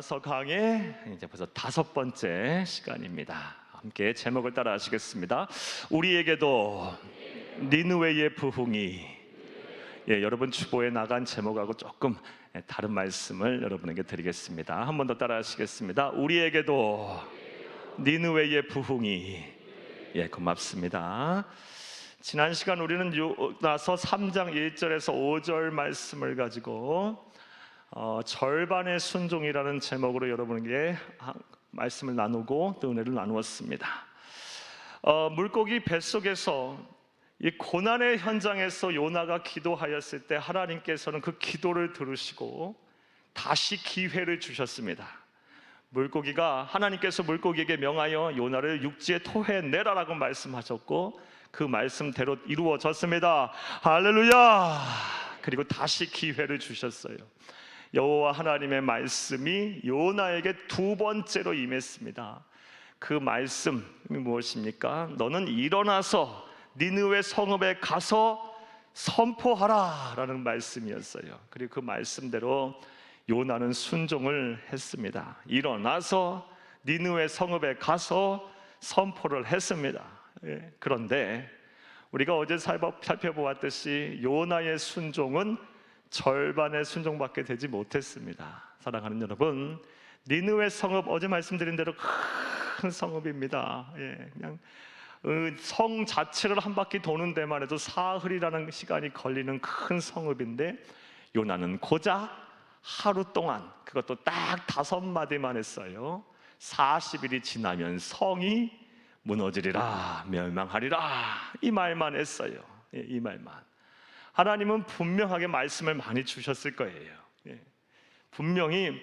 요나서 강의 이제 벌써 5번째 시간입니다. 함께 제목을 따라 하시겠습니다. 우리에게도 니느웨의 부흥이. 여러분 주보에 나간 제목하고 조금 다른 말씀을 여러분에게 드리겠습니다. 한 번 더 따라 하시겠습니다. 우리에게도 니느웨의 부흥이. 고맙습니다. 지난 시간 우리는 요나서 3장 1절에서 5절 말씀을 가지고 절반의 순종이라는 제목으로 여러분에게 말씀을 나누고 또 은혜를 나누었습니다. 물고기 뱃속에서 이 고난의 현장에서 요나가 기도하였을 때 하나님께서는 그 기도를 들으시고 다시 기회를 주셨습니다. 하나님께서 물고기에게 명하여 요나를 육지에 토해내라라고 말씀하셨고 그 말씀대로 이루어졌습니다. 할렐루야! 그리고 다시 기회를 주셨어요. 여호와 하나님의 말씀이 요나에게 2번째로 임했습니다. 그 말씀이 무엇입니까? 너는 일어나서 니느웨 성읍에 가서 선포하라 라는 말씀이었어요. 그리고 그 말씀대로 요나는 순종을 했습니다. 일어나서 니느웨 성읍에 가서 선포를 했습니다. 그런데 우리가 어제 살펴보았듯이 요나의 순종은 절반의 순종밖에 되지 못했습니다. 사랑하는 여러분, 니느웨 성읍, 어제 말씀드린 대로 큰 성읍입니다. 그냥 성 자체를 한 바퀴 도는 데만 해도 사흘이라는 시간이 걸리는 큰 성읍인데 요나는 고작 하루 동안, 그것도 딱 5마디만 했어요. 40일이 지나면 성이 무너지리라, 멸망하리라, 이 말만 했어요. 이 말만. 하나님은 분명하게 말씀을 많이 주셨을 거예요. 분명히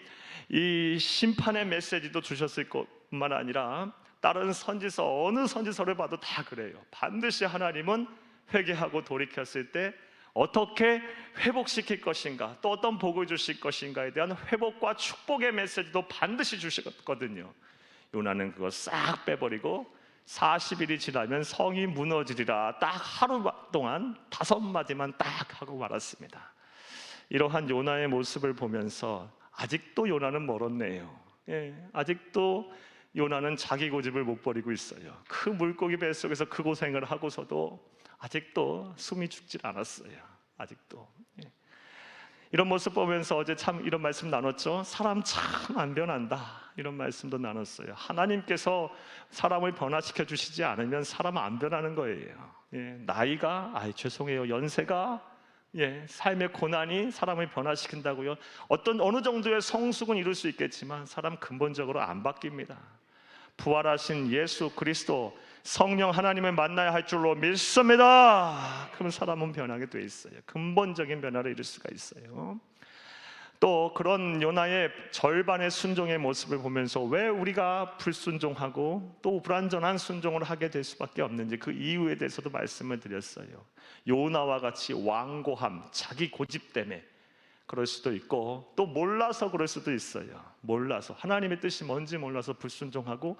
이 심판의 메시지도 주셨을 것뿐만 아니라 다른 선지서, 어느 선지서를 봐도 다 그래요. 반드시 하나님은 회개하고 돌이켰을 때 어떻게 회복시킬 것인가, 또 어떤 복을 주실 것인가에 대한 회복과 축복의 메시지도 반드시 주셨거든요. 요나는 그거 싹 빼버리고 40일이 지나면 성이 무너지리라 딱 하루 동안 5마디만 딱 하고 말았습니다. 이러한 요나의 모습을 보면서 아직도 요나는 멀었네요. 아직도 요나는 자기 고집을 못 버리고 있어요. 그 물고기 뱃속에서 그 고생을 하고서도 아직도 숨이 죽질 않았어요. 아직도. 이런 모습 보면서 어제 참 이런 말씀 나눴죠. 사람 참 안 변한다, 이런 말씀도 나눴어요. 하나님께서 사람을 변화시켜 주시지 않으면 사람은 안 변하는 거예요. 나이가, 죄송해요, 연세가, 삶의 고난이 사람을 변화시킨다고요. 어느 정도의 성숙은 이룰 수 있겠지만 사람 근본적으로 안 바뀝니다. 부활하신 예수 그리스도 성령 하나님을 만나야 할 줄로 믿습니다. 그럼 사람은 변하게 돼 있어요. 근본적인 변화를 이룰 수가 있어요. 또 그런 요나의 절반의 순종의 모습을 보면서 왜 우리가 불순종하고 또 불완전한 순종을 하게 될 수밖에 없는지 그 이유에 대해서도 말씀을 드렸어요. 요나와 같이 완고함, 자기 고집 때문에 그럴 수도 있고, 또 몰라서 그럴 수도 있어요. 몰라서, 하나님의 뜻이 뭔지 몰라서 불순종하고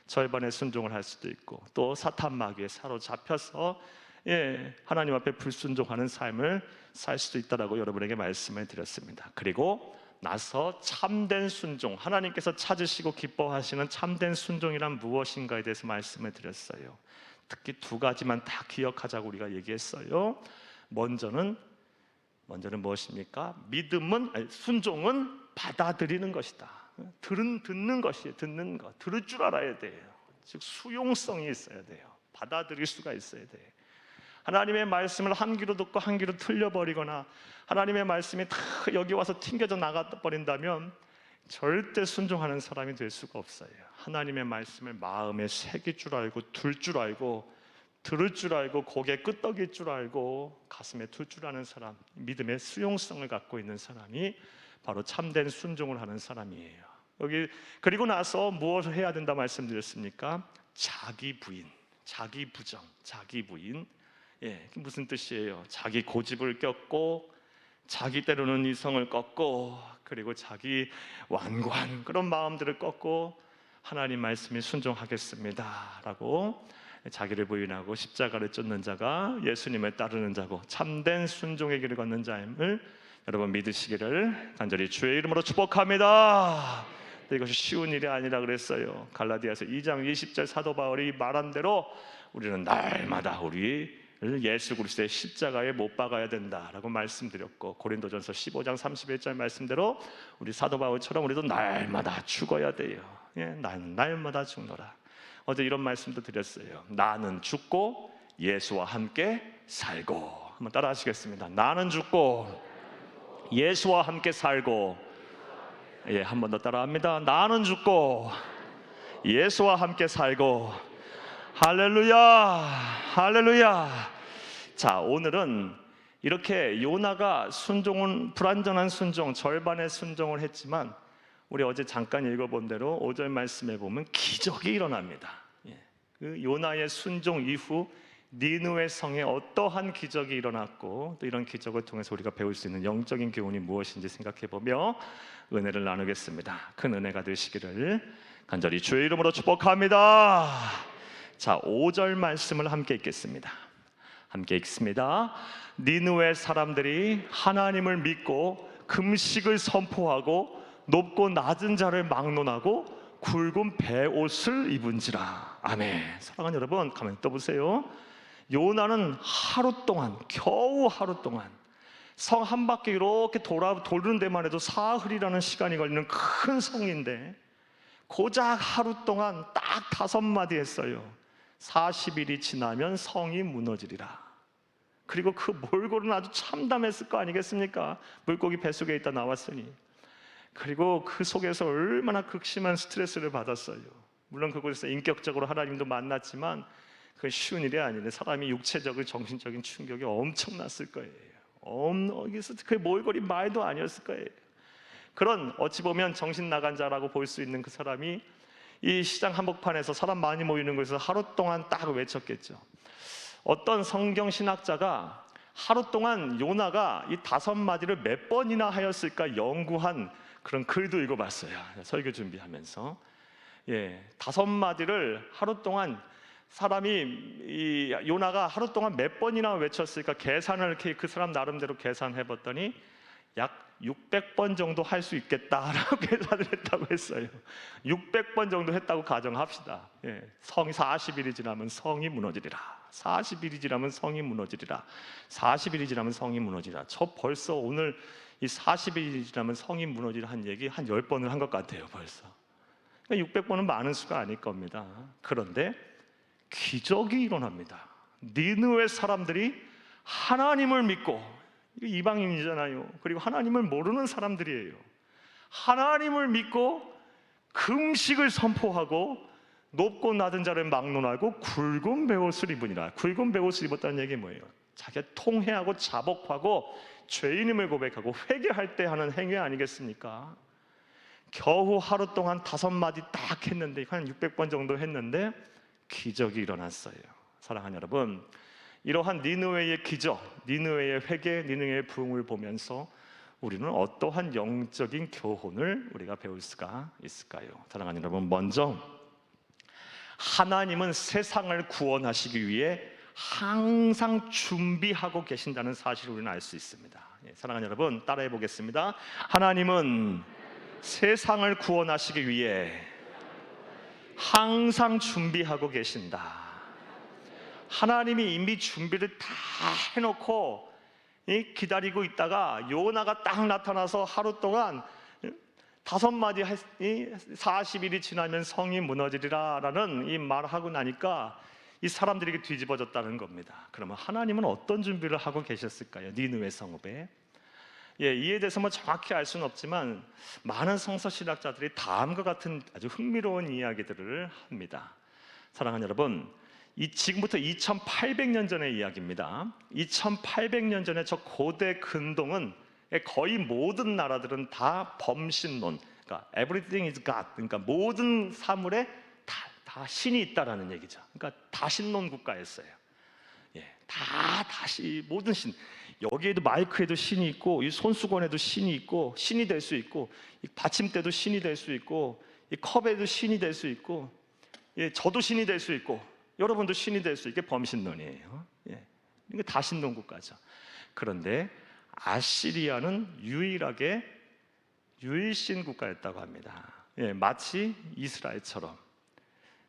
절반의 순종을 할 수도 있고, 또 사탄 마귀에 사로잡혀서 하나님 앞에 불순종하는 삶을 살 수도 있다라고 여러분에게 말씀을 드렸습니다. 그리고 나서 참된 순종, 하나님께서 찾으시고 기뻐하시는 참된 순종이란 무엇인가에 대해서 말씀을 드렸어요. 특히 2가지만 다 기억하자고 우리가 얘기했어요. 먼저는 무엇입니까? 순종은 받아들이는 것이다. 듣는 것이에요. 듣는 것, 들을 줄 알아야 돼요. 즉 수용성이 있어야 돼요. 받아들일 수가 있어야 돼요. 하나님의 말씀을 한 귀로 듣고 한 귀로 틀려버리거나 하나님의 말씀이 다 여기 와서 튕겨져 나가버린다면 절대 순종하는 사람이 될 수가 없어요. 하나님의 말씀을 마음에 새길 줄 알고, 둘 줄 알고, 들을 줄 알고, 고개 끄덕일 줄 알고, 가슴에 둘 줄 아는 사람, 믿음의 수용성을 갖고 있는 사람이 바로 참된 순종을 하는 사람이에요. 그리고 나서 무엇을 해야 된다 말씀드렸습니까? 자기 부인, 자기 부정, 자기 부인. 무슨 뜻이에요? 자기 고집을 꺾고, 자기 때로는 이성을 꺾고, 그리고 자기 완고한 그런 마음들을 꺾고 하나님 말씀에 순종하겠습니다 라고 자기를 부인하고 십자가를 쫓는 자가 예수님을 따르는 자고 참된 순종의 길을 걷는 자임을 여러분 믿으시기를 간절히 주의 이름으로 축복합니다. 이것이 쉬운 일이 아니라 그랬어요. 갈라디아서 2장 20절 사도 바울이 말한 대로 우리는 날마다 우리를 예수 그리스도의 십자가에 못 박아야 된다라고 말씀드렸고, 고린도전서 15장 31절 말씀대로 우리 사도 바울처럼 우리도 날마다 죽어야 돼요. 예, 나는 날마다 죽노라. 어제 이런 말씀도 드렸어요. 나는 죽고 예수와 함께 살고. 한번 따라 하시겠습니다. 나는 죽고 예수와 함께 살고. 예, 한 번 더 따라합니다. 나는 죽고 예수와 함께 살고. 할렐루야, 할렐루야. 자, 오늘은 이렇게 요나가 불완전한 순종, 절반의 순종을 했지만, 우리 어제 잠깐 읽어본 대로 5절 말씀에 보면 기적이 일어납니다. 예, 그 요나의 순종 이후 니느웨 성에 어떠한 기적이 일어났고, 또 이런 기적을 통해서 우리가 배울 수 있는 영적인 교훈이 무엇인지 생각해보며 은혜를 나누겠습니다. 큰 은혜가 되시기를 간절히 주의 이름으로 축복합니다. 자, 5절 말씀을 함께 읽겠습니다. 함께 읽습니다. 니느웨 사람들이 하나님을 믿고 금식을 선포하고 높고 낮은 자를 막론하고 굵은 베옷을 입은지라. 아멘. 사랑하는 여러분, 가만히 떠보세요. 요나는 하루 동안, 겨우 하루 동안 성 한 바퀴 이렇게 도는 데만 해도 사흘이라는 시간이 걸리는 큰 성인데, 고작 하루 동안 딱 5마디 했어요. 40일이 지나면 성이 무너지리라. 그리고 그 몰골은 아주 참담했을 거 아니겠습니까? 물고기 뱃속에 있다 나왔으니. 그리고 그 속에서 얼마나 극심한 스트레스를 받았어요. 물론 그곳에서 인격적으로 하나님도 만났지만 그 쉬운 일이 아니네. 사람이 육체적인 정신적인 충격이 엄청났을 거예요. 그 몰골이 말도 아니었을 거예요. 그런 어찌 보면 정신 나간 자라고 볼 수 있는 그 사람이 이 시장 한복판에서 사람 많이 모이는 곳에서 하루 동안 딱 외쳤겠죠. 어떤 성경 신학자가 하루 동안 요나가 이 5마디를 몇 번이나 하였을까 연구한 그런 글도 읽어봤어요. 설교 준비하면서. 예, 5마디를 하루 동안 이 요나가 하루 동안 몇 번이나 외쳤을까 계산을 이렇게 그 사람 나름대로 계산해봤더니 약 600번 정도 할 수 있겠다라고 계산을 했다고 했어요. 600번 정도 했다고 가정합시다. 예, 성이 40일이 지나면 성이 무너지리라. 40일이 지나면 성이 무너지리라. 40일이 지나면 성이 무너지리라. 저 벌써 오늘 이 40일이 지나면 성이 무너지리라 한 얘기 한 10번을 한 것 같아요. 벌써. 600번은 많은 수가 아닐 겁니다. 그런데 기적이 일어납니다. 니느웨 사람들이 하나님을 믿고, 이방인이잖아요. 그리고 하나님을 모르는 사람들이에요. 하나님을 믿고 금식을 선포하고 높고 낮은 자를 막론하고 굵은 베옷을 입으니라. 굵은 베옷을 입었다는 얘기 뭐예요? 자기가 통회하고 자복하고 죄인임을 고백하고 회개할 때 하는 행위 아니겠습니까? 겨우 하루 동안 5마디 딱 했는데, 한 600번 정도 했는데 기적이 일어났어요. 사랑하는 여러분, 이러한 니느웨의 기적, 니느웨의 회개, 니느웨의 부흥을 보면서 우리는 어떠한 영적인 교훈을 우리가 배울 수가 있을까요? 사랑하는 여러분, 먼저 하나님은 세상을 구원하시기 위해 항상 준비하고 계신다는 사실을 우리는 알 수 있습니다. 사랑하는 여러분, 따라해 보겠습니다. 하나님은 세상을 구원하시기 위해 항상 준비하고 계신다. 하나님이 이미 준비를 다 해놓고 기다리고 있다가 요나가 딱 나타나서 하루 동안 5마디 40일이 지나면 성이 무너지리라 라는 이 말하고 나니까 이 사람들에게 뒤집어졌다는 겁니다. 그러면 하나님은 어떤 준비를 하고 계셨을까요? 니느웨 성읍에. 예, 이에 대해서 뭐 정확히 알 수는 없지만 많은 성서신학자들이 다음과 같은 아주 흥미로운 이야기들을 합니다. 사랑하는 여러분, 지금부터 2800년 전의 이야기입니다. 2800년 전에 저 고대 근동은 거의 모든 나라들은 다 범신론, 그러니까 everything is God, 그러니까 모든 사물에 다 신이 있다라는 얘기죠. 그러니까 다신론 국가였어요. 예, 모든 신. 여기에도 마이크에도 신이 있고, 이 손수건에도 신이 있고, 신이 될 수 있고, 이 받침대도 신이 될 수 있고, 이 컵에도 신이 될 수 있고, 예, 저도 신이 될 수 있고, 여러분도 신이 될 수 있게 범신론이에요. 예, 이게 다신론 국가죠. 그런데 아시리아는 유일하게 유일신 국가였다고 합니다. 마치 이스라엘처럼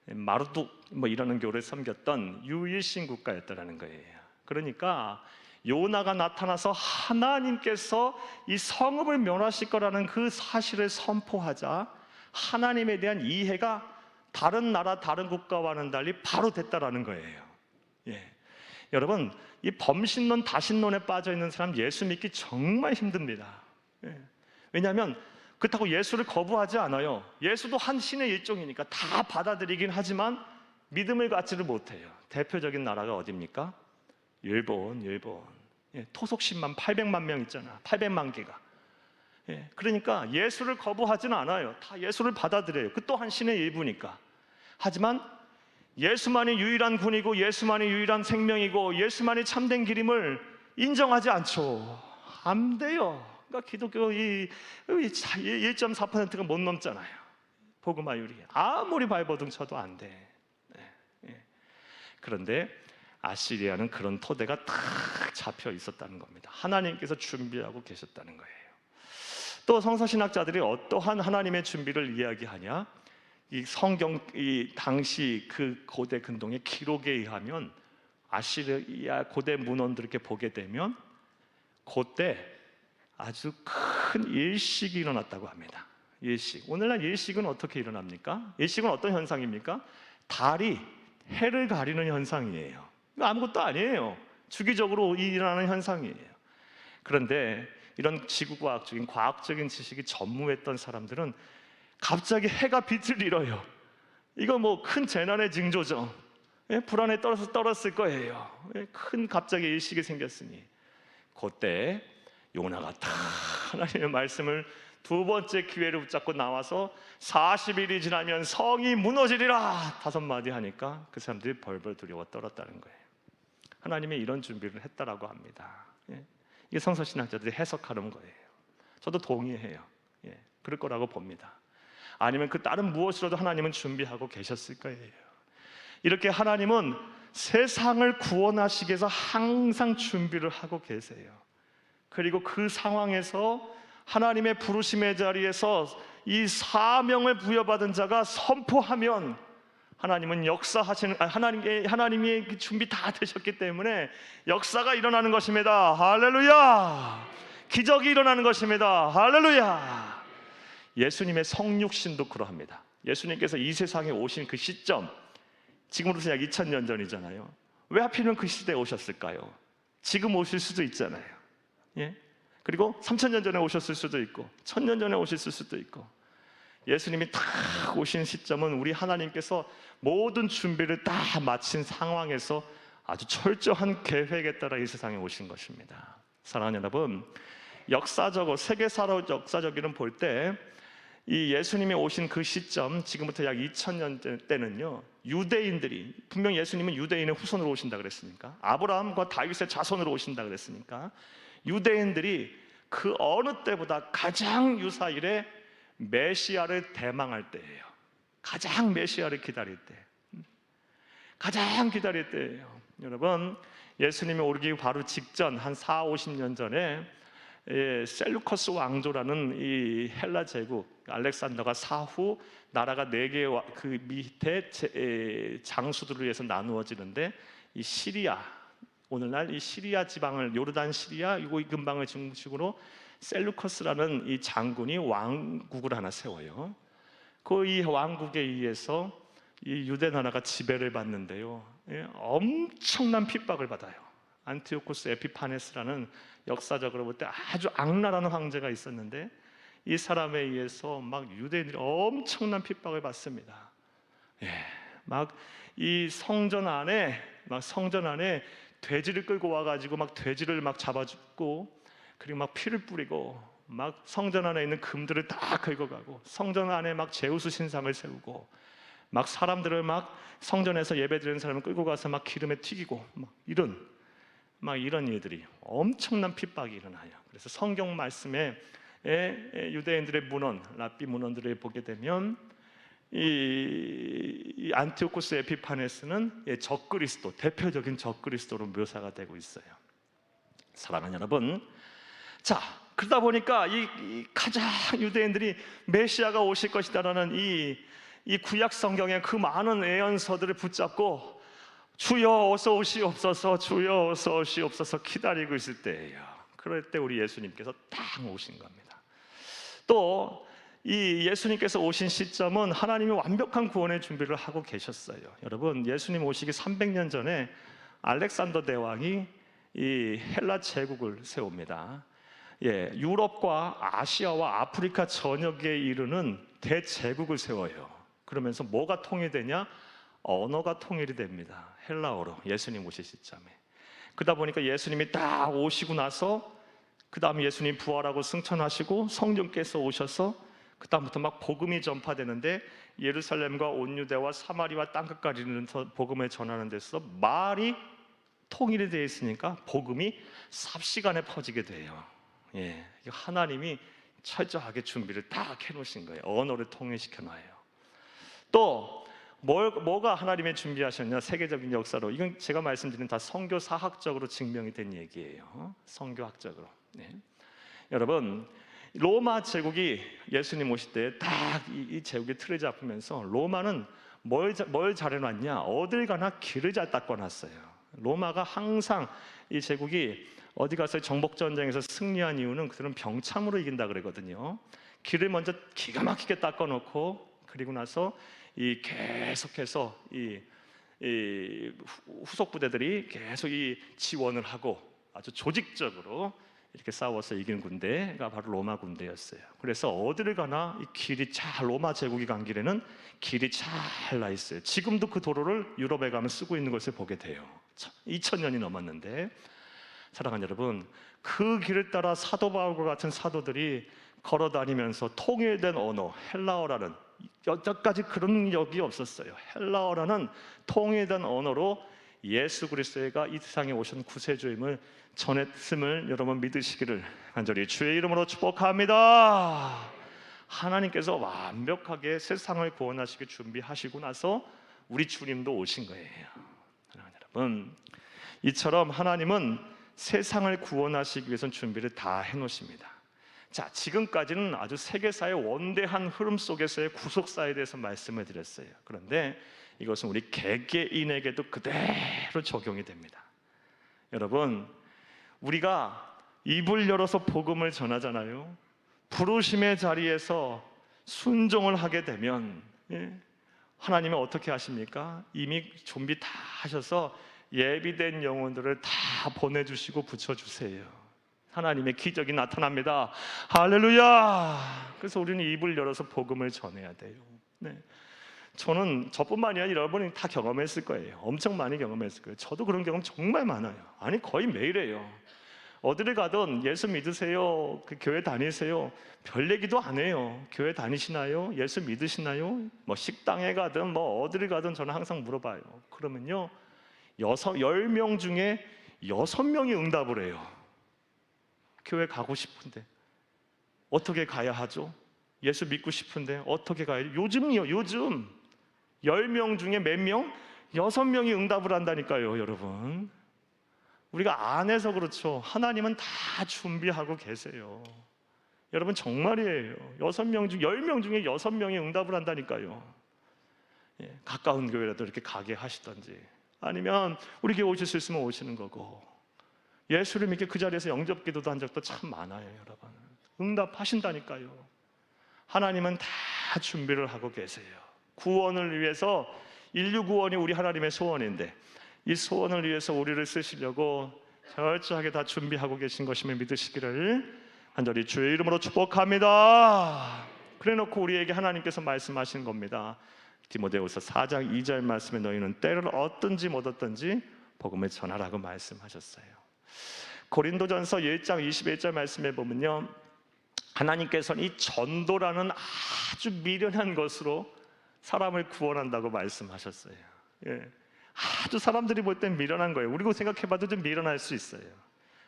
마르둑 이라는 교를 섬겼던 유일신 국가였다라는 거예요. 그러니까 요나가 나타나서 하나님께서 이 성읍을 멸하실 거라는 그 사실을 선포하자 하나님에 대한 이해가 다른 나라, 다른 국가와는 달리 바로 됐다라는 거예요. 여러분, 이 범신론, 다신론에 빠져 있는 사람 예수 믿기 정말 힘듭니다. 왜냐하면 그렇다고 예수를 거부하지 않아요. 예수도 한 신의 일종이니까 다 받아들이긴 하지만 믿음을 갖지를 못해요. 대표적인 나라가 어디입니까? 일본. 토속 10만 800만 명 있잖아. 800만 개가. 그러니까 예수를 거부하지는 않아요. 다 예수를 받아들여요. 그 또한 신의 일부니까. 하지만 예수만이 유일한 군이고 예수만이 유일한 생명이고 예수만이 참된 길임을 인정하지 않죠. 안 돼요. 그러니까 기독교 이 1.4%가 못 넘잖아요. 복음화율이 아무리 발버둥 쳐도 안 돼. 그런데 아시리아는 그런 토대가 탁 잡혀 있었다는 겁니다. 하나님께서 준비하고 계셨다는 거예요. 또 성서신학자들이 어떠한 하나님의 준비를 이야기하냐? 이 성경, 이 당시 그 고대 근동의 기록에 의하면 아시리아 고대 문헌들을 이렇게 보게 되면 그때 아주 큰 일식이 일어났다고 합니다. 일식. 오늘날 일식은 어떻게 일어납니까? 일식은 어떤 현상입니까? 달이 해를 가리는 현상이에요. 아무것도 아니에요. 주기적으로 일어나는 현상이에요. 그런데 이런 지구과학적인 과학적인 지식이 전무했던 사람들은 갑자기 해가 빛을 잃어요. 이거 큰 재난의 징조죠. 불안에 떨었을 거예요. 큰 갑자기 일식이 생겼으니 그때 요나가 다 하나님의 말씀을 두 번째 기회를 붙잡고 나와서 40일이 지나면 성이 무너지리라 5마디 하니까 그 사람들이 벌벌 두려워 떨었다는 거예요. 하나님이 이런 준비를 했다라고 합니다. 이게 성서신학자들이 해석하는 거예요. 저도 동의해요. 그럴 거라고 봅니다. 아니면 그 다른 무엇이라도 하나님은 준비하고 계셨을 거예요. 이렇게 하나님은 세상을 구원하시기 위해서 항상 준비를 하고 계세요. 그리고 그 상황에서 하나님의 부르심의 자리에서 이 사명을 부여받은 자가 선포하면 하나님은 역사하시는, 하나님의 준비 다 되셨기 때문에 역사가 일어나는 것입니다. 할렐루야! 기적이 일어나는 것입니다. 할렐루야! 예수님의 성육신도 그러합니다. 예수님께서 이 세상에 오신 그 시점, 지금으로서 약 2000년 전이잖아요. 왜 하필이면 그 시대에 오셨을까요? 지금 오실 수도 있잖아요. 그리고 3000년 전에 오셨을 수도 있고 1000년 전에 오셨을 수도 있고 예수님이 딱 오신 시점은 우리 하나님께서 모든 준비를 다 마친 상황에서 아주 철저한 계획에 따라 이 세상에 오신 것입니다. 사랑하는 여러분, 역사적으로 세계사로 역사적으로 볼 때 이 예수님이 오신 그 시점, 지금부터 약 2000년 때는요, 유대인들이, 분명 예수님은 유대인의 후손으로 오신다 그랬으니까, 아브라함과 다윗의 자손으로 오신다 그랬으니까 유대인들이 그 어느 때보다 가장 유사일에 메시아를 대망할 때예요. 가장 메시아를 기다릴 때, 가장 기다릴 때예요. 여러분, 예수님이 오기 바로 직전 한 40-50년 전에 셀루커스 왕조라는 이 헬라 제국, 알렉산더가 사후 나라가 4개의 그 밑에 장수들을 위해서 나누어지는데, 이 시리아, 오늘날 이 시리아 지방을, 요르단 시리아 이 근방을 중심으로 셀루커스라는 이 장군이 왕국을 하나 세워요. 그 이 왕국에 의해서 이 유대 나라가 지배를 받는데요, 엄청난 핍박을 받아요. 안티오코스 에피파네스라는 역사적으로 볼 때 아주 악랄한 황제가 있었는데, 이 사람에 의해서 막 유대인들이 엄청난 핍박을 받습니다. 막 이 성전 안에 돼지를 끌고 와가지고 막 돼지를 막 잡아 죽고, 그리고 막 피를 뿌리고, 막 성전 안에 있는 금들을 다 긁어가고, 성전 안에 막 제우스 신상을 세우고, 막 사람들을 막 성전에서 예배드리는 사람을 끌고 가서 막 기름에 튀기고, 막 이런 일들이, 엄청난 핍박이 일어나요. 그래서 성경 말씀에 유대인들의 문헌, 랍비 문헌들을 보게 되면 이 안티오코스 에피파네스는 적그리스도, 대표적인 적그리스도로 묘사가 되고 있어요. 사랑하는 여러분, 자, 그러다 보니까 이 가장 유대인들이 메시아가 오실 것이다라는 이 구약 성경의 그 많은 예언서들을 붙잡고 주여 어서 오시옵소서, 주여 어서 오시옵소서 기다리고 있을 때예요. 그럴 때 우리 예수님께서 딱 오신 겁니다. 또 이 예수님께서 오신 시점은 하나님이 완벽한 구원의 준비를 하고 계셨어요. 여러분, 예수님 오시기 300년 전에 알렉산더 대왕이 이 헬라 제국을 세웁니다. 유럽과 아시아와 아프리카 전역에 이르는 대제국을 세워요. 그러면서 뭐가 통일되냐? 언어가 통일이 됩니다. 헬라어로, 예수님 오실 시점에. 그러다 보니까 예수님이 딱 오시고 나서 그 다음에 예수님 부활하고 승천하시고 성령께서 오셔서 그 다음부터 막 복음이 전파되는데, 예루살렘과 온 유대와 사마리아 땅끝까지 이르는 복음을 전하는 데서 말이 통일이 되어 있으니까 복음이 삽시간에 퍼지게 돼요. 하나님이 철저하게 준비를 딱 해놓으신 거예요. 언어를 통일시켜 놔요. 또 뭐가 하나님의 준비하셨냐? 세계적인 역사로, 이건 제가 말씀드린 다 선교사학적으로 증명이 된 얘기예요. 선교학적으로. 여러분, 로마 제국이 예수님 오실 때 딱 이 제국이 틀에 잡히면서 로마는 뭘 잘해놨냐? 어딜 가나 길을 잘 닦아놨어요. 로마가 항상 이 제국이 어디 가서 정복전쟁에서 승리한 이유는 그들은 병참으로 이긴다 그러거든요. 길을 먼저 기가 막히게 닦아놓고, 그리고 나서 계속해서 이 후속 부대들이 계속 이 지원을 하고 아주 조직적으로 이렇게 싸워서 이기는 군대가 바로 로마 군대였어요. 그래서 어디를 가나 이 길이 잘, 로마 제국이 간 길에는 길이 잘 나 있어요. 지금도 그 도로를 유럽에 가면 쓰고 있는 것을 보게 돼요. 2000년이 넘었는데, 사랑하는 여러분, 그 길을 따라 사도 바울과 같은 사도들이 걸어 다니면서 통일된 언어, 헬라어라는, 여태까지 그런 적이 없었어요. 헬라어라는 통일된 언어로 예수 그리스도가 이 세상에 오신 구세주임을 전했음을 여러분 믿으시기를 간절히 주의 이름으로 축복합니다. 하나님께서 완벽하게 세상을 구원하시기 준비하시고 나서 우리 주님도 오신 거예요. 여러분, 이처럼 하나님은 세상을 구원하시기 위해서 준비를 다 해놓으십니다. 자, 지금까지는 아주 세계사의 원대한 흐름 속에서의 구속사에 대해서 말씀을 드렸어요. 그런데 이것은 우리 개개인에게도 그대로 적용이 됩니다. 여러분, 우리가 입을 열어서 복음을 전하잖아요. 부르심의 자리에서 순종을 하게 되면 하나님은 어떻게 하십니까? 이미 준비 다 하셔서 예비된 영혼들을 다 보내주시고 붙여주세요. 하나님의 기적이 나타납니다. 할렐루야! 그래서 우리는 입을 열어서 복음을 전해야 돼요. 저는 저뿐만이 아니라 여러분이 다 경험했을 거예요. 엄청 많이 경험했을 거예요. 저도 그런 경험 정말 많아요. 아니, 거의 매일 해요. 어디를 가든 예수 믿으세요? 그 교회 다니세요? 별 얘기도 안 해요. 교회 다니시나요? 예수 믿으시나요? 뭐 식당에 가든 뭐 어디를 가든 저는 항상 물어봐요. 그러면요, 10명 중에 6명이 응답을 해요. 교회 가고 싶은데 어떻게 가야 하죠? 예수 믿고 싶은데 어떻게 가야? 요즘요, 요즘 10명 중에 몇 명? 6명이 응답을 한다니까요, 여러분. 우리가 안 해서 그렇죠. 하나님은 다 준비하고 계세요. 여러분, 정말이에요. 10명 중 10명 중에 6명이 응답을 한다니까요. 가까운 교회라도 이렇게 가게 하시던지, 아니면 우리 교회 오실 수 있으면 오시는 거고, 예수를 믿게 그 자리에서 영접기도도 한 적도 참 많아요, 여러분. 응답하신다니까요. 하나님은 다 준비를 하고 계세요. 구원을 위해서, 인류 구원이 우리 하나님의 소원인데 이 소원을 위해서 우리를 쓰시려고 철저하게 다 준비하고 계신 것임을 믿으시기를 간절히 주의 이름으로 축복합니다. 그래놓고 우리에게 하나님께서 말씀하신 겁니다. 디모데후서 4장 2절 말씀에 너희는 때를 얻든지 못 얻든지 복음을 전하라고 말씀하셨어요. 고린도전서 1장 21절 말씀에 보면요, 하나님께서는 이 전도라는 아주 미련한 것으로 사람을 구원한다고 말씀하셨어요. 아주 사람들이 볼 땐 미련한 거예요. 우리가 생각해봐도 좀 미련할 수 있어요.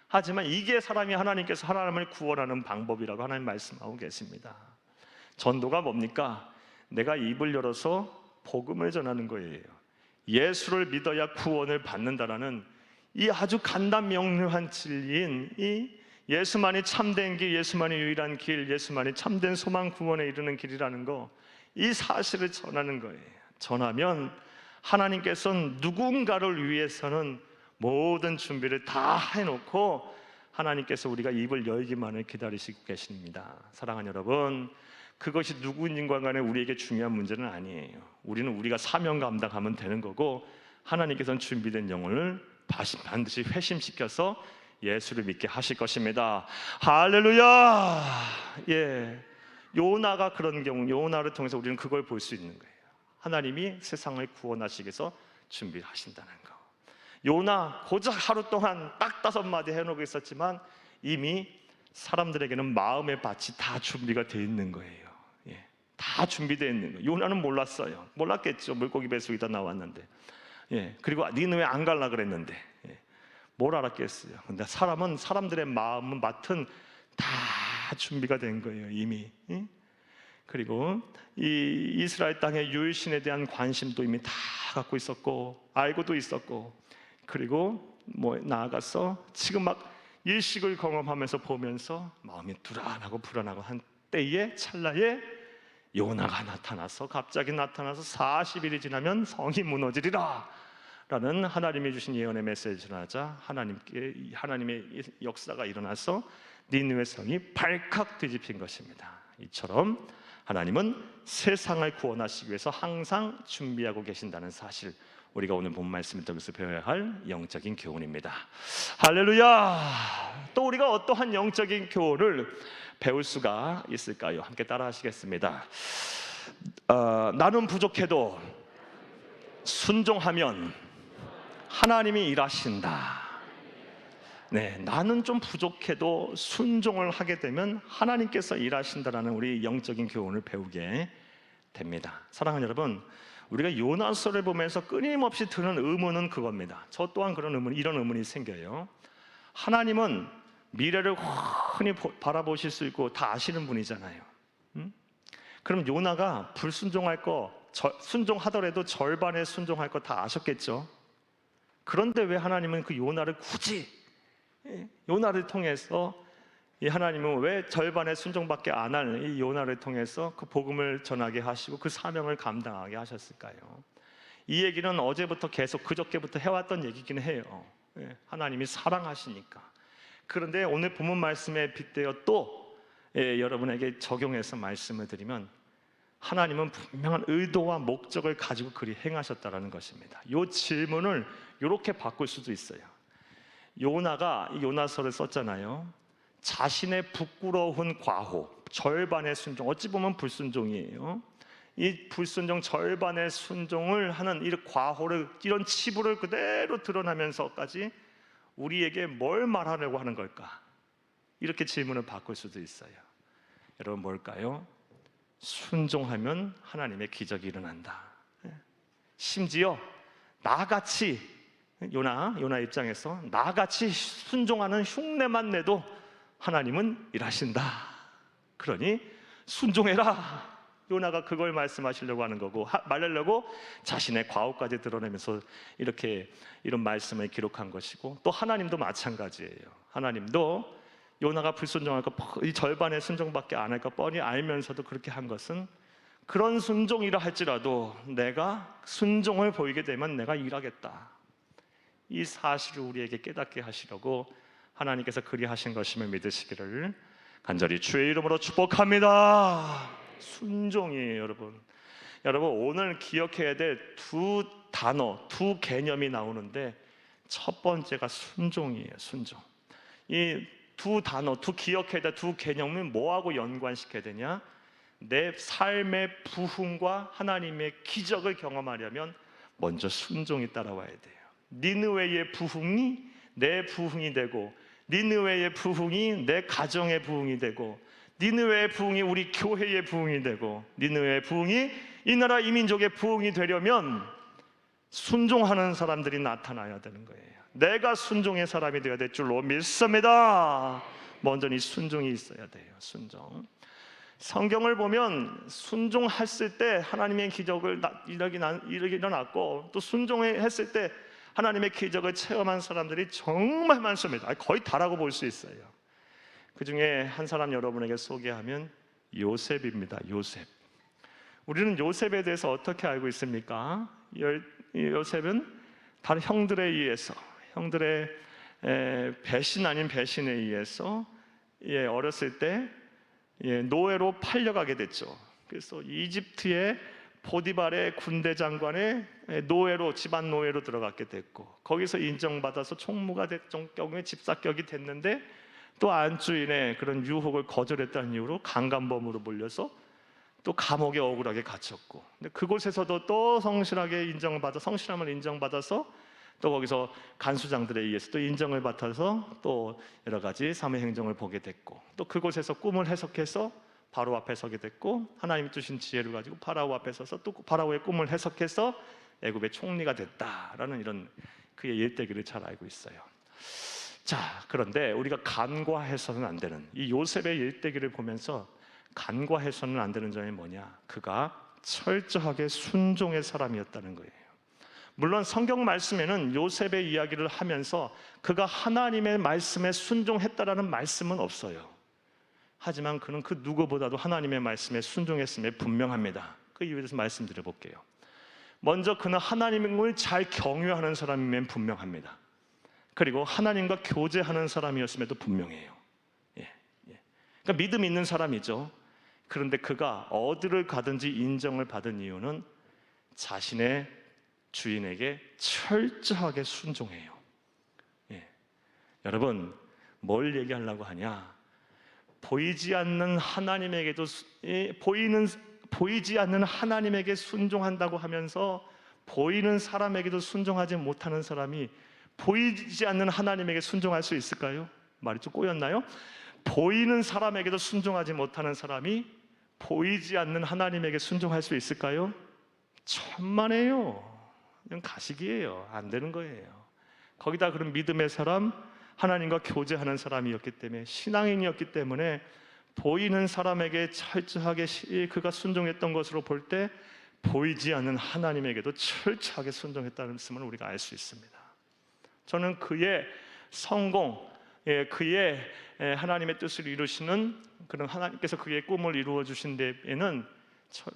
하지만 이게 사람이 하나님께서 사람을 구원하는 방법이라고 하나님 말씀하고 계십니다. 전도가 뭡니까? 내가 입을 열어서 복음을 전하는 거예요. 예수를 믿어야 구원을 받는다라는 이 아주 간단 명료한 진리인 이 예수만이 참된 길, 예수만이 유일한 길, 예수만이 참된 소망 구원에 이르는 길이라는 거, 이 사실을 전하는 거예요. 전하면 하나님께서는 누군가를 위해서는 모든 준비를 다 해놓고 하나님께서 우리가 입을 열기만을 기다리시고 계십니다. 사랑하는 여러분, 그것이 누구인가 간에 우리에게 중요한 문제는 아니에요. 우리는 우리가 사명 감당하면 되는 거고, 하나님께서는 준비된 영혼을 반드시 회심시켜서 예수를 믿게 하실 것입니다. 할렐루야. 예, 요나가 그런 경우, 요나를 통해서 우리는 그걸 볼 수 있는 거예요. 하나님이 세상을 구원하시기 위해서 준비하신다는 거. 요나 고작 하루 동안 딱 5마디 해놓고 있었지만 이미 사람들에게는 마음의 밭이 다 준비가 되어 있는 거예요. 예, 다 준비되어 있는 거예요. 요나는 몰랐어요. 몰랐겠죠. 물고기 뱃속에다 나왔는데. 예, 그리고 니느웨 안 갈라 그랬는데. 예, 뭘 알았겠어요. 근데 사람들의 마음은 밭은 다 준비가 된 거예요. 이미. 예? 그리고 이 이스라엘 땅의 유일신에 대한 관심도 이미 다 갖고 있었고, 알고도 있었고, 그리고 나아가서 지금 막 일식을 경험하면서 보면서 마음이 불안하고 한 때에 찰나에 요나가 나타나서, 갑자기 나타나서 40일이 지나면 성이 무너지리라 라는 하나님이 주신 예언의 메시지를 하자 하나님의 역사가 일어나서 니느웨 성이 발칵 뒤집힌 것입니다. 이처럼 하나님은 세상을 구원하시기 위해서 항상 준비하고 계신다는 사실, 우리가 오늘 본 말씀을 통해서 배워야 할 영적인 교훈입니다. 할렐루야. 또 우리가 어떠한 영적인 교훈을 배울 수가 있을까요? 함께 따라 하시겠습니다. 나는 부족해도 순종하면 하나님이 일하신다. 네, 나는 좀 부족해도 순종을 하게 되면 하나님께서 일하신다라는 우리 영적인 교훈을 배우게 됩니다. 사랑하는 여러분, 우리가 요나서를 보면서 끊임없이 드는 의문은 그겁니다. 저 또한 이런 의문이 생겨요. 하나님은 미래를 훤히 바라보실 수 있고 다 아시는 분이잖아요. 그럼 요나가 불순종할 거, 순종하더라도 절반의 순종할 거 다 아셨겠죠? 그런데 왜 하나님은 그 요나를 굳이, 요나를 통해서 이 하나님은 왜 절반의 순종밖에 안 할 이 요나를 통해서 그 복음을 전하게 하시고 그 사명을 감당하게 하셨을까요? 이 얘기는 어제부터 계속 그저께부터 해왔던 얘기긴 해요. 하나님이 사랑하시니까. 그런데 오늘 본문 말씀에 빗대어 또 여러분에게 적용해서 말씀을 드리면, 하나님은 분명한 의도와 목적을 가지고 그리 행하셨다는 것입니다. 이 질문을 이렇게 바꿀 수도 있어요. 요나가 이 요나서를 썼잖아요. 자신의 부끄러운 과호, 절반의 순종, 어찌 보면 불순종이에요. 이 불순종 절반의 순종을 하는 이 과호를, 이런 치부를 그대로 드러나면서까지 우리에게 뭘 말하려고 하는 걸까? 이렇게 질문을 바꿀 수도 있어요. 여러분, 뭘까요? 순종하면 하나님의 기적이 일어난다. 심지어 나같이 요나 입장에서 나같이 순종하는 흉내만 내도 하나님은 일하신다. 그러니 순종해라. 요나가 그걸 말씀하시려고 하는 거고, 말하려고 자신의 과오까지 드러내면서 이런 말씀을 기록한 것이고, 또 하나님도 마찬가지예요. 하나님도 요나가 불순종할 거, 이 절반의 순종밖에 안 할 거 뻔히 알면서도 그렇게 한 것은, 그런 순종이라 할지라도 내가 순종을 보이게 되면 내가 일하겠다, 이 사실을 우리에게 깨닫게 하시려고 하나님께서 그리하신 것임을 믿으시기를 간절히 주의 이름으로 축복합니다. 순종이에요, 여러분. 여러분, 오늘 기억해야 될 두 단어, 두 개념이 나오는데, 첫 번째가 순종이에요. 순종. 이 두 단어, 기억해야 될 두 개념을 뭐하고 연관시켜야 되냐? 내 삶의 부흥과 하나님의 기적을 경험하려면 먼저 순종이 따라와야 돼요. 니느웨의 부흥이 내 부흥이 되고, 니느웨의 부흥이 내 가정의 부흥이 되고, 니느웨의 부흥이 우리 교회의 부흥이 되고, 니느웨의 부흥이 이 나라 이 민족의 부흥이 되려면 순종하는 사람들이 나타나야 되는 거예요. 내가 순종의 사람이 되어야 될 줄로 믿습니다. 먼저 이 순종이 있어야 돼요. 순종. 성경을 보면 순종했을 때 하나님의 기적을 일어났고, 또 순종했을 때 하나님의 기적을 체험한 사람들이 정말 많습니다. 거의 다라고 볼 수 있어요. 그 중에 한 사람 여러분에게 소개하면 요셉입니다. 요셉. 우리는 요셉에 대해서 어떻게 알고 있습니까? 요셉은 다른 형들에 의해서, 형들의 배신 아닌 배신에 의해서 어렸을 때 노예로 팔려가게 됐죠. 그래서 이집트의 보디발의 군대 장관의 노예로, 집안 노예로 들어갔게 됐고, 거기서 인정받아서 총무가 됐던 경우에 집사격이 됐는데 또 안주인의 그런 유혹을 거절했다는 이유로 강간범으로 몰려서 또 감옥에 억울하게 갇혔고, 근데 그곳에서도 또 성실함을 인정받아서 또 거기서 간수장들에 의해서 또 인정을 받아서 또 여러 가지 사회 행정을 보게 됐고, 또 그곳에서 꿈을 해석해서 바로 앞에 서게 됐고, 하나님이 주신 지혜를 가지고 파라오 앞에 서서 또 파라오의 꿈을 해석해서 애굽의 총리가 됐다라는 이런 그의 일대기를 잘 알고 있어요. 자, 그런데 우리가 간과해서는 안 되는 이 요셉의 일대기를 보면서 간과해서는 안 되는 점이 뭐냐? 그가 철저하게 순종의 사람이었다는 거예요. 물론 성경 말씀에는 요셉의 이야기를 하면서 그가 하나님의 말씀에 순종했다라는 말씀은 없어요. 하지만 그는 그 누구보다도 하나님의 말씀에 순종했음에 분명합니다. 그 이유에 대해서 말씀드려 볼게요. 먼저 그는 하나님을 잘 경외하는 사람임엔 분명합니다. 그리고 하나님과 교제하는 사람이었음에도 분명해요. 그러니까 믿음 있는 사람이죠. 그런데 그가 어디를 가든지 인정을 받은 이유는 자신의 주인에게 철저하게 순종해요. 여러분, 뭘 얘기하려고 하냐? 보이지 않는 하나님에게도 보이지 않는 하나님에게 순종한다고 하면서 보이는 사람에게도 순종하지 못하는 사람이 보이지 않는 하나님에게 순종할 수 있을까요? 말이 좀 꼬였나요? 보이는 사람에게도 순종하지 못하는 사람이 보이지 않는 하나님에게 순종할 수 있을까요? 천만에요. 그냥 가식이에요. 안 되는 거예요. 거기다 그런 믿음의 사람, 하나님과 교제하는 사람이었기 때문에, 신앙인이었기 때문에 보이는 사람에게 철저하게 그가 순종했던 것으로 볼 때 보이지 않는 하나님에게도 철저하게 순종했다는 것을 우리가 알 수 있습니다. 저는 그의 성공, 그의 하나님의 뜻을 이루시는 그런 하나님께서 그의 꿈을 이루어 주신 데에는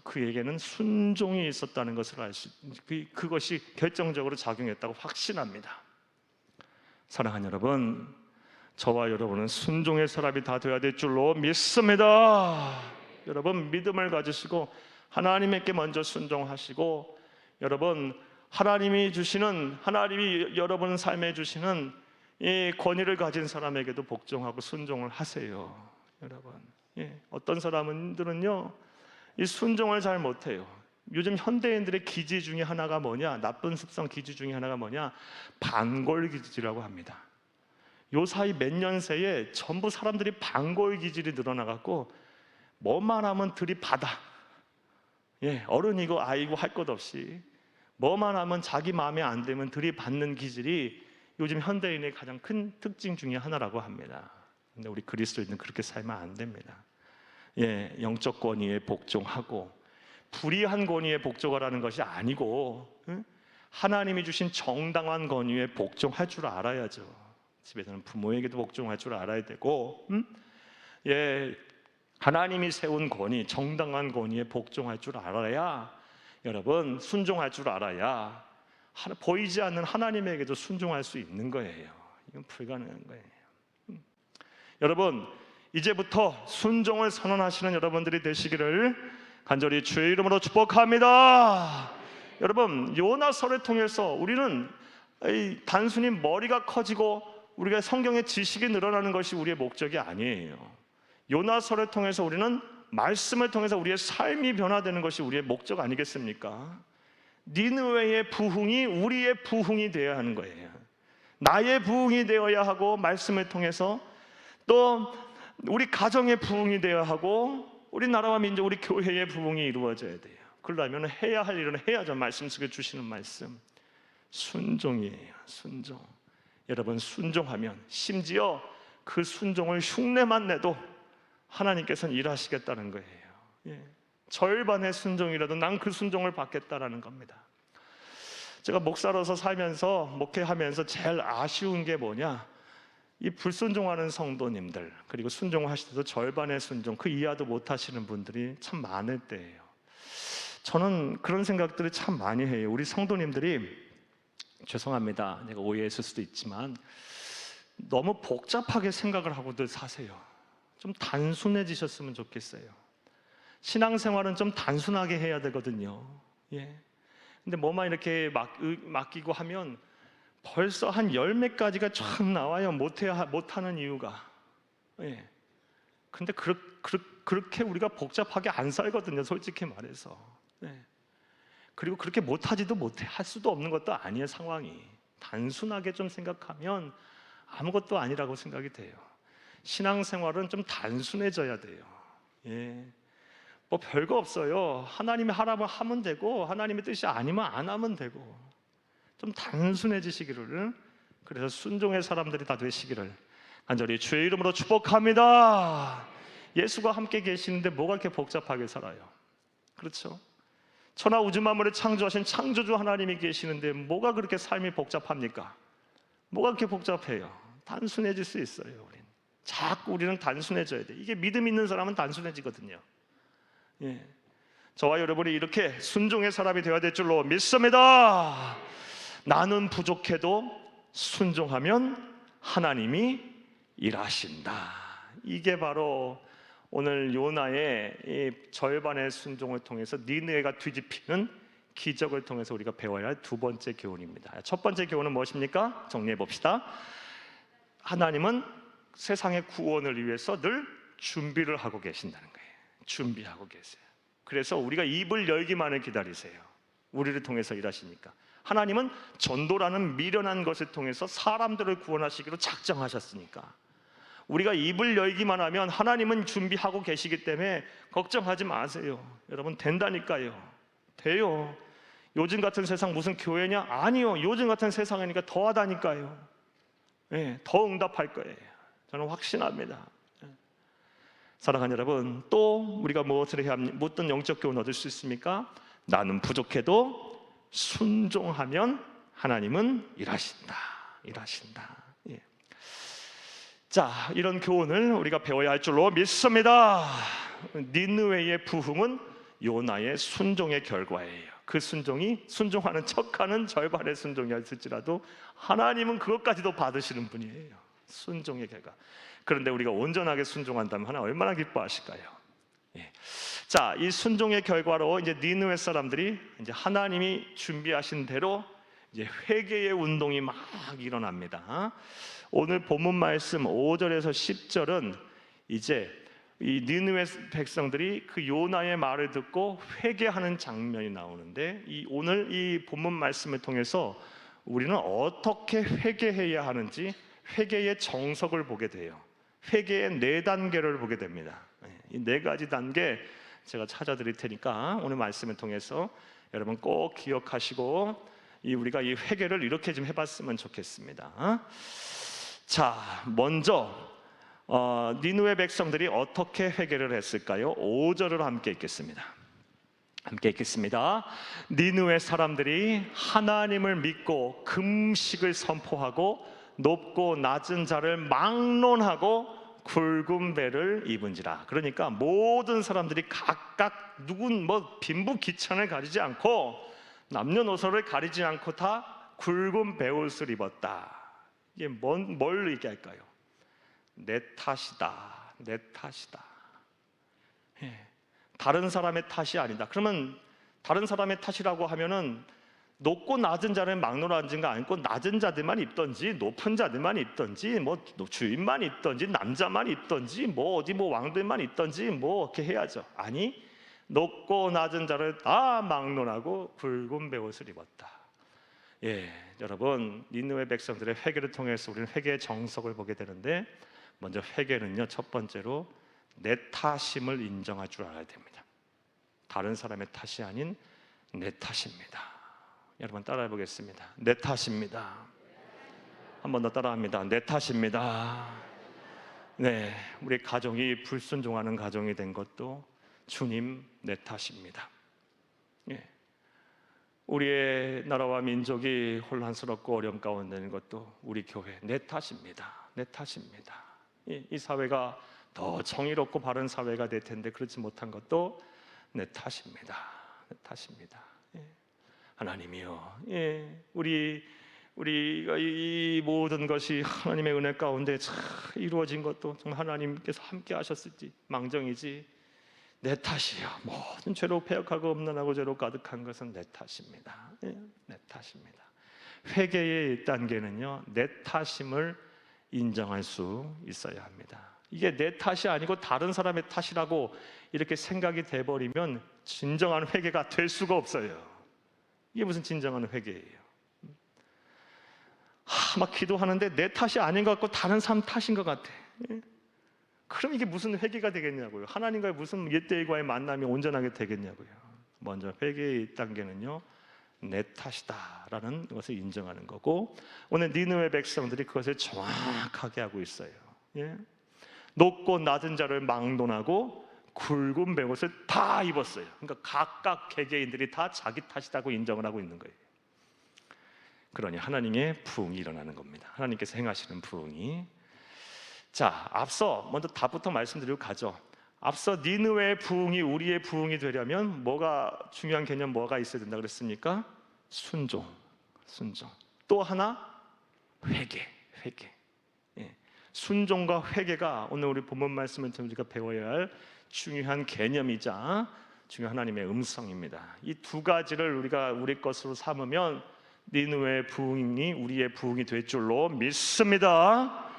그에게는 순종이 있었다는 것을 그것이 결정적으로 작용했다고 확신합니다. 사랑하는 여러분, 저와 여러분은 순종의 사람이 다 되어야 될 줄로 믿습니다. 여러분, 믿음을 가지시고 하나님께 먼저 순종하시고, 여러분, 하나님이 여러분 삶에 주시는 이 권위를 가진 사람에게도 복종하고 순종을 하세요. 여러분, 어떤 사람들은요 이 순종을 잘 못해요. 요즘 현대인들의 기질 중에 하나가 뭐냐? 나쁜 습성 기질 중에 하나가 뭐냐? 반골 기질이라고 합니다. 요 사이 몇 년 새에 전부 사람들이 반골 기질이 늘어나갖고 뭐만 하면 들이받아. 어른이고 아이고 할 것 없이 뭐만 하면 자기 마음에 안 들면 들이받는 기질이 요즘 현대인의 가장 큰 특징 중에 하나라고 합니다. 근데 우리 그리스도인은 그렇게 살면 안 됩니다. 영적 권위에 복종하고 불의한 권위에 복종하라는 것이 아니고 하나님이 주신 정당한 권위에 복종할 줄 알아야죠. 집에서는 부모에게도 복종할 줄 알아야 되고, 하나님이 세운 권위, 정당한 권위에 복종할 줄 알아야, 여러분, 순종할 줄 알아야 보이지 않는 하나님에게도 순종할 수 있는 거예요. 이건 불가능한 거예요. 여러분, 이제부터 순종을 선언하시는 여러분들이 되시기를 간절히 주의 이름으로 축복합니다. 여러분, 요나서를 통해서 우리는 단순히 머리가 커지고 우리가 성경의 지식이 늘어나는 것이 우리의 목적이 아니에요. 요나서를 통해서 우리는 말씀을 통해서 우리의 삶이 변화되는 것이 우리의 목적 아니겠습니까? 니느웨의 부흥이 우리의 부흥이 되어야 하는 거예요. 나의 부흥이 되어야 하고, 말씀을 통해서 또 우리 가정의 부흥이 되어야 하고, 우리 나라와 민족, 우리 교회의 부흥이 이루어져야 돼요. 그러려면 해야 할 일은 해야죠. 말씀 속에 주시는 말씀, 순종이에요. 순종. 여러분, 순종하면 심지어 그 순종을 흉내만 내도 하나님께서는 일하시겠다는 거예요. 절반의 순종이라도 난 그 순종을 받겠다라는 겁니다. 제가 목사로서 살면서 목회하면서 제일 아쉬운 게 뭐냐? 이 불순종하는 성도님들, 그리고 순종하시더라도 절반의 순종, 그 이하도 못하시는 분들이 참 많을 때예요. 저는 그런 생각들을 참 많이 해요. 우리 성도님들이, 죄송합니다, 내가 오해했을 수도 있지만 너무 복잡하게 생각을 하고들 사세요. 좀 단순해지셨으면 좋겠어요. 신앙생활은 좀 단순하게 해야 되거든요. 예. 근데 뭐만 이렇게 맡기고 하면 벌써 한 열 몇 가지가 쫙 나와요. 못하는 이유가. 예. 근데 그렇게 우리가 복잡하게 안 살거든요, 솔직히 말해서. 예. 그리고 그렇게 못하지도 못해, 할 수도 없는 것도 아니에요, 상황이. 단순하게 좀 생각하면 아무것도 아니라고 생각이 돼요. 신앙생활은 좀 단순해져야 돼요. 예. 뭐 별거 없어요. 하나님이 하라면 하면 되고, 하나님의 뜻이 아니면 안 하면 되고, 좀 단순해지시기를, 그래서 순종의 사람들이 다 되시기를 간절히 주의 이름으로 축복합니다. 예수가 함께 계시는데 뭐가 이렇게 복잡하게 살아요? 그렇죠? 천하 우주 만물을 창조하신 창조주 하나님이 계시는데 뭐가 그렇게 삶이 복잡합니까? 뭐가 그렇게 복잡해요? 단순해질 수 있어요. 자꾸 우리는 단순해져야 돼. 이게 믿음 있는 사람은 단순해지거든요. 예. 저와 여러분이 이렇게 순종의 사람이 되어야 될 줄로 믿습니다. 나는 부족해도 순종하면 하나님이 일하신다. 이게 바로 오늘 요나의 이 절반의 순종을 통해서 니느웨가 뒤집히는 기적을 통해서 우리가 배워야 할 두 번째 교훈입니다. 첫 번째 교훈은 무엇입니까? 정리해 봅시다. 하나님은 세상의 구원을 위해서 늘 준비를 하고 계신다는 거예요. 준비하고 계세요. 그래서 우리가 입을 열기만을 기다리세요. 우리를 통해서 일하시니까. 하나님은 전도라는 미련한 것을 통해서 사람들을 구원하시기로 작정하셨으니까 우리가 입을 열기만 하면 하나님은 준비하고 계시기 때문에 걱정하지 마세요. 여러분, 된다니까요. 돼요. 요즘 같은 세상 무슨 교회냐? 아니요. 요즘 같은 세상이니까 더 하다니까요. 네, 더 응답할 거예요. 저는 확신합니다. 사랑하는 여러분, 또 우리가 무엇을 해야 합니까? 어떤 영적 교훈 얻을 수 있습니까? 나는 부족해도 순종하면 하나님은 일하신다. 예. 자, 이런 교훈을 우리가 배워야 할 줄로 믿습니다. 니느웨의 부흥은 요나의 순종의 결과예요. 그 순종이 순종하는 척하는 절반의 순종이었을지라도 하나님은 그것까지도 받으시는 분이에요. 순종의 결과. 그런데 우리가 온전하게 순종한다면 하나님 얼마나 기뻐하실까요? 예. 자, 이 순종의 결과로 이제 니느웨 사람들이 이제 하나님이 준비하신 대로 이제 회개의 운동이 막 일어납니다. 오늘 본문 말씀 5절에서 10절은 이제 이 니느웨 백성들이 그 요나의 말을 듣고 회개하는 장면이 나오는데, 오늘 이 본문 말씀을 통해서 우리는 어떻게 회개해야 하는지 회개의 정석을 보게 돼요. 회개의 4단계를 보게 됩니다. 이 4가지 단계 제가 찾아드릴 테니까 오늘 말씀을 통해서 여러분 꼭 기억하시고 우리가 이 회개를 이렇게 좀 해봤으면 좋겠습니다. 자, 먼저 니느웨 백성들이 어떻게 회개를 했을까요? 5절을 함께 읽겠습니다. 니느웨 사람들이 하나님을 믿고 금식을 선포하고 높고 낮은 자를 막론하고 굵은 배를 입은지라. 그러니까 모든 사람들이 각각 누군 빈부귀천을 가리지 않고 남녀노소를 가리지 않고 다 굵은 배옷을 입었다. 이게 뭘 얘기할까요? 내 탓이다. 예. 다른 사람의 탓이 아니다. 그러면 다른 사람의 탓이라고 하면은 높고 낮은 자를 막론하는 거 아니고 낮은 자들만 입던지 높은 자들만 입던지 주인만 입던지 남자만 입던지 어디 왕들만 입던지 이렇게 해야죠. 아니, 높고 낮은 자를 다 막론하고 굵은 배옷을 입었다. 예, 여러분, 니느웨 백성들의 회개를 통해서 우리는 회개의 정석을 보게 되는데, 먼저 회개는요, 첫 번째로 내 탓임을 인정할 줄 알아야 됩니다. 다른 사람의 탓이 아닌 내 탓입니다. 여러분 따라해 보겠습니다. 내 탓입니다. 한 번 더 따라합니다. 내 탓입니다. 네, 우리 가정이 불순종하는 가정이 된 것도 주님 내 탓입니다. 예. 우리의 나라와 민족이 혼란스럽고 어려움 가운데 있는 것도 우리 교회 내 탓입니다. 내 탓입니다. 이 사회가 더 정의롭고 바른 사회가 될 텐데 그렇지 못한 것도 내 탓입니다. 내 탓입니다. 하나님이요, 우리가 이 모든 것이 하나님의 은혜 가운데 잘 이루어진 것도 정말 하나님께서 함께 하셨을지 망정이지 내 탓이야. 모든 죄로 패역하고 음란하고 죄로 가득한 것은 내 탓입니다. 내 탓입니다. 회개의 1단계는요, 내 탓임을 인정할 수 있어야 합니다. 이게 내 탓이 아니고 다른 사람의 탓이라고 이렇게 생각이 돼버리면 진정한 회개가 될 수가 없어요. 이게 무슨 진정한 회개예요? 막 기도하는데 내 탓이 아닌 것 같고 다른 사람 탓인 것 같아. 그럼 이게 무슨 회개가 되겠냐고요? 하나님과의 무슨 옛때과의 만남이 온전하게 되겠냐고요? 먼저 회개의 1단계는요, 내 탓이다라는 것을 인정하는 거고, 오늘 니느웨 백성들이 그것을 정확하게 하고 있어요. 높고 낮은 자를 막론하고 굵은 베옷을 다 입었어요. 그러니까 각각 개개인들이 다 자기 탓이라고 인정을 하고 있는 거예요. 그러니 하나님의 부흥이 일어나는 겁니다. 하나님께서 행하시는 부흥이. 자, 앞서 먼저 답부터 말씀드리고 가죠. 앞서 니느웨의 부흥이 우리의 부흥이 되려면 뭐가 중요한 개념 뭐가 있어야 된다 그랬습니까? 순종. 또 하나 회개. 순종과 회개가 오늘 우리 본문 말씀을 통해 우리가 배워야 할 중요한 개념이자 중요한 하나님의 음성입니다. 이 두 가지를 우리가 우리 것으로 삼으면 니느웨의 부흥이 우리의 부흥이 될 줄로 믿습니다.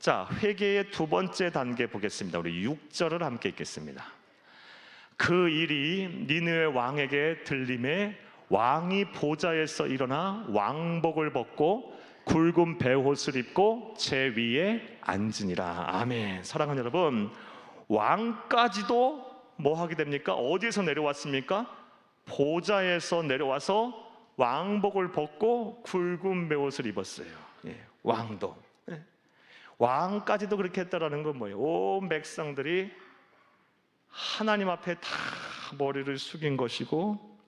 자, 회개의 두 번째 단계 보겠습니다. 우리 6절을 함께 읽겠습니다. 그 일이 니느웨 왕에게 들림에 왕이 보좌에서 일어나 왕복을 벗고 굵은 베옷을 입고 제 위에 앉으니라. 아멘. 사랑하는 여러분, 왕까지도 뭐 하게 됩니까? 어디에서 내려왔습니까? 보좌에서 내려와서 왕복을 벗고 굵은 베옷을 입었어요. 왕도. 왕까지도 그렇게 했다라는 건 뭐예요? 온 백성들이 하나님 앞에 다 머리를 숙인 것이고,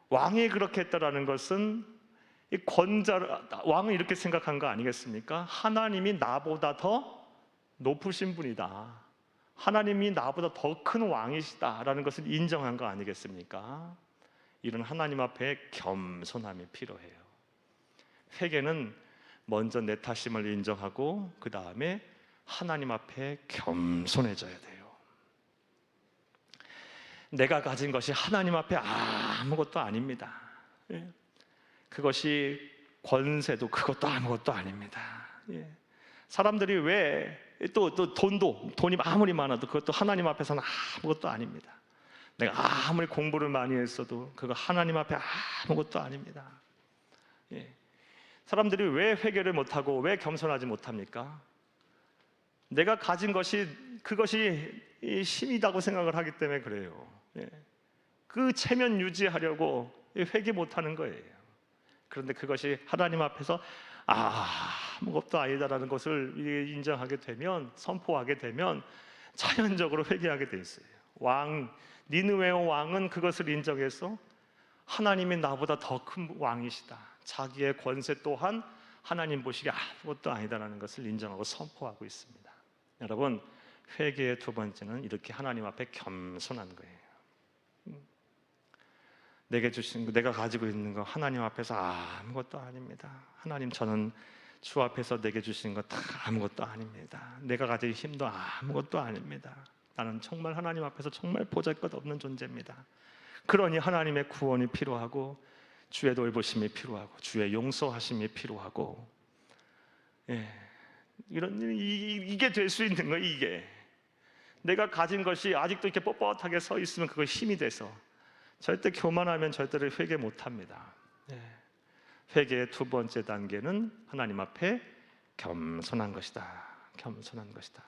왕이 그렇게 했다라는 것은 이 왕은 이렇게 생각한 거 아니겠습니까? 하나님이 나보다 더 높으신 분이다. 하나님이 나보다 더 큰 왕이시다라는 것을 인정한 거 아니겠습니까? 이런 하나님 앞에 겸손함이 필요해요. 회개는 먼저 내 탓임을 인정하고 그 다음에 하나님 앞에 겸손해져야 돼요. 내가 가진 것이 하나님 앞에 아무것도 아닙니다. 그것이 권세도 그것도 아무것도 아닙니다. 사람들이 왜 또 돈이 아무리 많아도 그것도 하나님 앞에서는 아무것도 아닙니다. 내가 아무리 공부를 많이 했어도 그거 하나님 앞에 아무것도 아닙니다. 사람들이 왜 회개를 못하고 왜 겸손하지 못합니까? 내가 가진 것이 그것이 힘이라고 생각을 하기 때문에 그래요. 그 체면 유지하려고 회개 못하는 거예요. 그런데 그것이 하나님 앞에서 아무것도 아니다라는 것을 인정하게 되면, 선포하게 되면 자연적으로 회개하게 돼 있어요. 니느웨 왕은 그것을 인정해서 하나님이 나보다 더 큰 왕이시다, 자기의 권세 또한 하나님 보시기에 아무것도 아니다라는 것을 인정하고 선포하고 있습니다. 여러분, 회개의 두 번째는 이렇게 하나님 앞에 겸손한 거예요. 내게 주신 거, 내가 가지고 있는 거 하나님 앞에서 아무것도 아닙니다. 하나님, 저는 주 앞에서 내게 주신 거 다 아무것도 아닙니다. 내가 가진 힘도 아무것도 아닙니다. 나는 정말 하나님 앞에서 정말 보잘것없는 존재입니다. 그러니 하나님의 구원이 필요하고 주의 돌보심이 필요하고 주의 용서하심이 필요하고, 이게 될 수 있는 거예요. 이게 내가 가진 것이 아직도 이렇게 뻣뻣하게 서 있으면 그거 힘이 돼서 절대 교만하면 절대로 회개 못합니다. 회개의 두 번째 단계는 하나님 앞에 겸손한 것이다. 겸손한 것이다.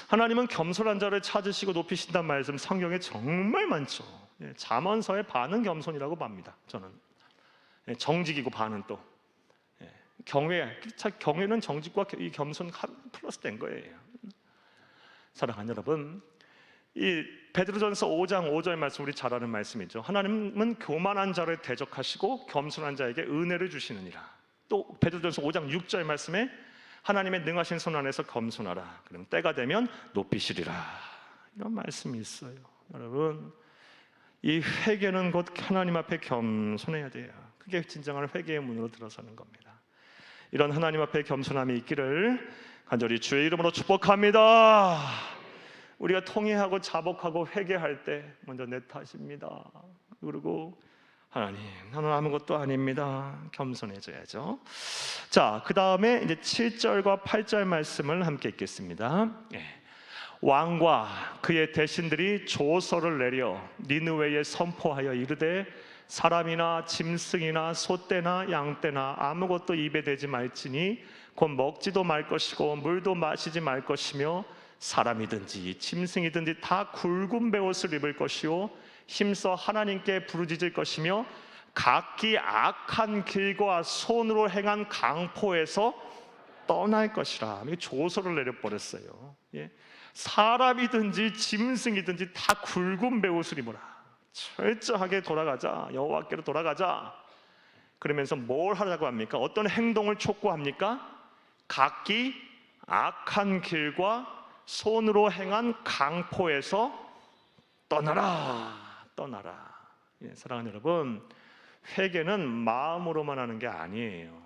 하나님은 겸손한 자를 찾으시고 높이신다는 말씀 성경에 정말 많죠. 잠언서의 반은 겸손이라고 봅니다. 저는 정직이고 반은 또 경외는 정직과 이 겸손 플러스 된 거예요. 사랑하는 여러분, 이 베드로전서 5장 5절 말씀 우리 잘 아는 말씀이죠. 하나님은 교만한 자를 대적하시고 겸손한 자에게 은혜를 주시느니라. 또 베드로전서 5장 6절 말씀에 하나님의 능하신 손 안에서 겸손하라. 그럼 때가 되면 높이시리라. 이런 말씀이 있어요. 여러분, 이 회개는 곧 하나님 앞에 겸손해야 돼요. 그게 진정한 회개의 문으로 들어서는 겁니다. 이런 하나님 앞에 겸손함이 있기를 간절히 주의 이름으로 축복합니다. 우리가 통회하고 자복하고 회개할 때 먼저 내 탓입니다. 그리고 하나님, 나는 아무것도 아닙니다. 겸손해져야죠. 자, 그 다음에 이제 7절과 8절 말씀을 함께 읽겠습니다. 왕과 그의 대신들이 조서를 내려 니느웨에 선포하여 이르되 사람이나 짐승이나 소떼나 양떼나 아무것도 입에 대지 말지니 곧 먹지도 말 것이고 물도 마시지 말 것이며 사람이든지 짐승이든지 다 굵은 베옷을 입을 것이요 힘써 하나님께 부르짖을 것이며 각기 악한 길과 손으로 행한 강포에서 떠날 것이라. 이게 조서를 내려버렸어요. 사람이든지 짐승이든지 다 굵은 베옷을 입어라. 철저하게 돌아가자. 여호와께로 돌아가자. 그러면서 뭘 하라고 합니까? 어떤 행동을 촉구합니까? 각기 악한 길과 손으로 행한 강포에서 떠나라. 떠나라. 사랑하는 여러분, 회개는 마음으로만 하는 게 아니에요.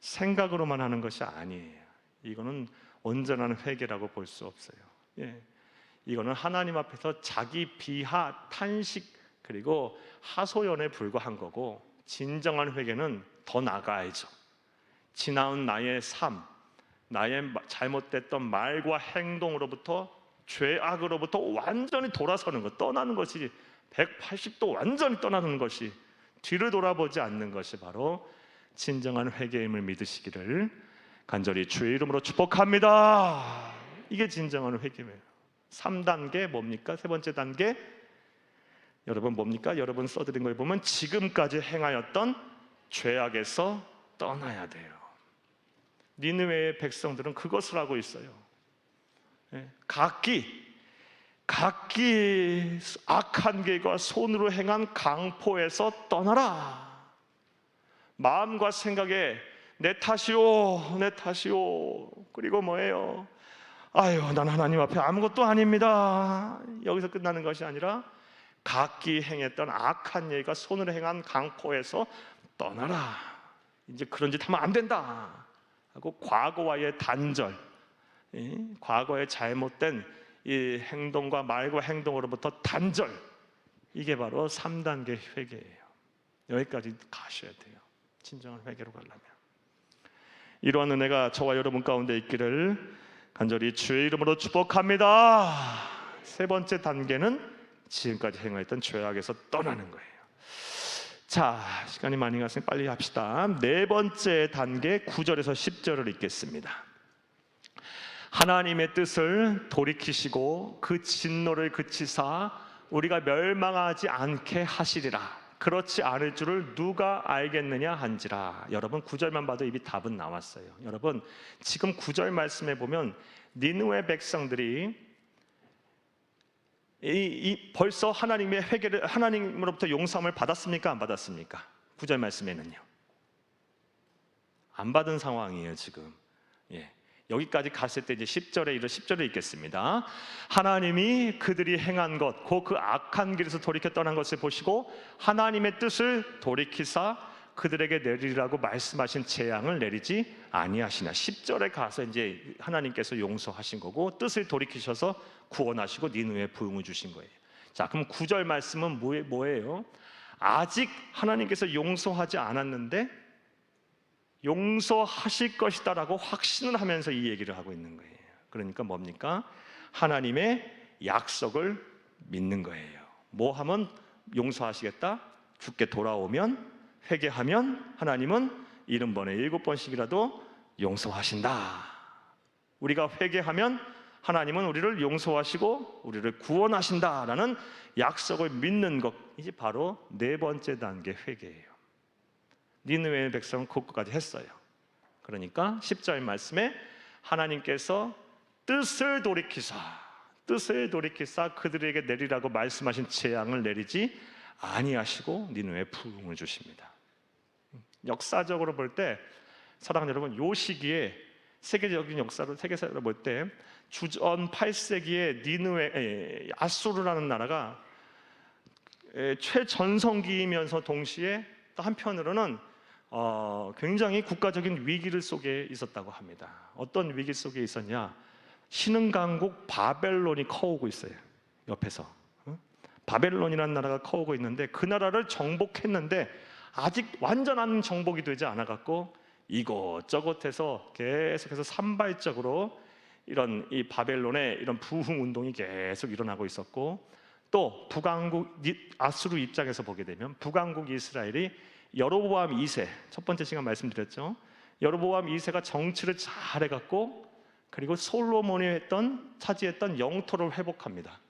생각으로만 하는 것이 아니에요. 이거는 온전한 회개라고 볼 수 없어요. 이거는 하나님 앞에서 자기 비하, 탄식 그리고 하소연에 불과한 거고, 진정한 회개는 더 나아가야죠. 지나온 나의 삶, 나의 잘못됐던 말과 행동으로부터, 죄악으로부터 완전히 돌아서는 것, 떠나는 것이 180도 완전히 떠나는 것이, 뒤를 돌아보지 않는 것이 바로 진정한 회개임을 믿으시기를 간절히 주의 이름으로 축복합니다. 이게 진정한 회개예요. 3단계 뭡니까? 세 번째 단계 여러분 뭡니까? 여러분 써드린 걸 보면 지금까지 행하였던 죄악에서 떠나야 돼요. 니느웨의 백성들은 그것을 하고 있어요. 각기 악한 길과 손으로 행한 강포에서 떠나라. 마음과 생각에 내 탓이오, 내 탓이오. 그리고 뭐예요? 아유, 난 하나님 앞에 아무것도 아닙니다. 여기서 끝나는 것이 아니라 각기 행했던 악한 일과 손으로 행한 강포에서 떠나라. 이제 그런 짓 하면 안 된다 하고 과거와의 단절, 과거의 잘못된 이 행동과 말과 행동으로부터 단절, 이게 바로 3단계 회개예요. 여기까지 가셔야 돼요. 진정한 회개로 가려면. 이러한 은혜가 저와 여러분 가운데 있기를 간절히 주의 이름으로 축복합니다. 세 번째 단계는 지금까지 행하였던 죄악에서 떠나는 거예요. 자, 시간이 많이 갔으니 빨리 합시다. 네 번째 단계 9절에서 10절을 읽겠습니다. 하나님의 뜻을 돌이키시고 그 진노를 그치사 우리가 멸망하지 않게 하시리라. 그렇지 않을 줄을 누가 알겠느냐 한지라. 여러분 9절만 봐도 이미 답은 나왔어요. 여러분 지금 9절 말씀에 보면 니느웨 백성들이 벌써 하나님의 회개를, 하나님으로부터 용서함을 받았습니까? 안 받았습니까? 9절 말씀에는요, 안 받은 상황이에요 지금. 여기까지 갔을 때 이제 10절을 읽겠습니다. 하나님이 그들이 행한 것, 곧 그 악한 길에서 돌이켜 떠난 것을 보시고 하나님의 뜻을 돌이키사 그들에게 내리라고 말씀하신 재앙을 내리지 아니하시나. 10절에 가서 이제 하나님께서 용서하신 거고 뜻을 돌이키셔서 구원하시고 니느웨에 부흥을 주신 거예요. 자, 그럼 9절 말씀은 뭐예요? 아직 하나님께서 용서하지 않았는데 용서하실 것이다 라고 확신을 하면서 이 얘기를 하고 있는 거예요. 그러니까 뭡니까? 하나님의 약속을 믿는 거예요. 뭐 하면 용서하시겠다? 죽게 돌아오면, 회개하면 하나님은 70번에 7번씩이라도 용서하신다. 우리가 회개하면 하나님은 우리를 용서하시고 우리를 구원하신다라는 약속을 믿는 것, 이게 바로 네 번째 단계 회개예요. 니느웨 백성은 그것까지 했어요. 그러니까 10절 말씀에 하나님께서 뜻을 돌이키사, 뜻을 돌이키사 그들에게 내리라고 말씀하신 재앙을 내리지 아니하시고 니느웨에 부흥을 주십니다. 역사적으로 볼 때 사랑하는 여러분, 요 시기에 세계적인 역사로 세계사로 볼 때 주전 8세기에 니느웨 아수르라는 나라가 최전성기이면서 동시에 또 한편으로는 굉장히 국가적인 위기를 속에 있었다고 합니다. 어떤 위기 속에 있었냐? 신흥강국 바벨론이 커오고 있어요. 옆에서 바벨론이라는 나라가 커오고 있는데 그 나라를 정복했는데 아직 완전한 정복이 되지 않아갖고 이곳저곳에서 계속해서 산발적으로 이런 이 바벨론의 이런 부흥 운동이 계속 일어나고 있었고, 또 북왕국 아수르 입장에서 보게 되면 북왕국 이스라엘이 여로보암 2세, 첫 번째 시간 말씀드렸죠. 여로보암 2세가 정치를 잘 해갖고 그리고 솔로몬이 차지했던 영토를 회복합니다.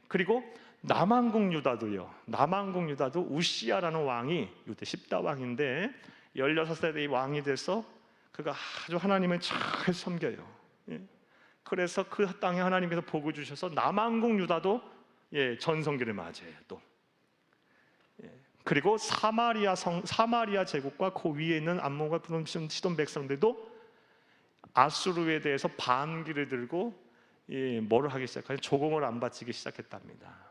그리고 남왕국 유다도요. 남왕국 유다도 우시야라는 왕이 유대 10다 왕인데 16세의 왕이 돼서 그가 아주 하나님을 잘 섬겨요. 그래서 그 땅에 하나님께서 복을 주셔서 남왕국 유다도 전성기를 맞이해요. 또 그리고 사마리아 제국과 그 위에 있는 암몬과 시돈 백성들도 아수르에 대해서 반기를 들고 뭐를 하기 시작하죠? 조공을 안 바치기 시작했답니다.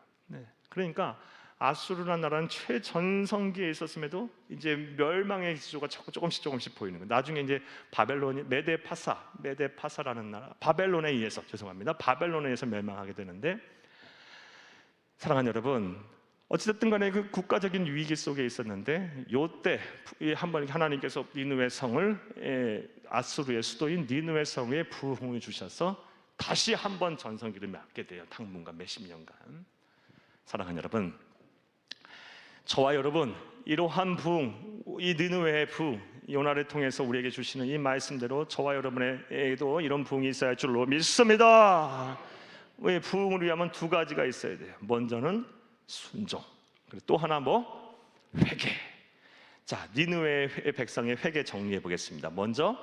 그러니까 아수르라는 나라는 최전성기에 있었음에도 이제 멸망의 기조가 조금씩 보이는 거예요. 나중에 이제 바벨론이 메데파사라는 나라, 바벨론에 의해서 멸망하게 되는데, 사랑하는 여러분, 어찌됐든 간에 그 국가적인 위기 속에 있었는데 요때 한번 하나님께서 니느웨 성을 아수르의 수도인 니느웨 성에 부흥을 주셔서 다시 한번 전성기를 맞게 돼요. 당분간 몇십 년간. 사랑하는 여러분, 저와 여러분, 이러한 부흥, 이 니느웨의 부흥, 요나를 통해서 우리에게 주시는 이 말씀대로 저와 여러분에게도 이런 부흥이 있어야 할 줄로 믿습니다. 왜 부흥을 위하면 두 가지가 있어야 돼요. 먼저는 순종, 그리고 또 하나 회개. 자, 니느웨의 백성의 회개 정리해 보겠습니다. 먼저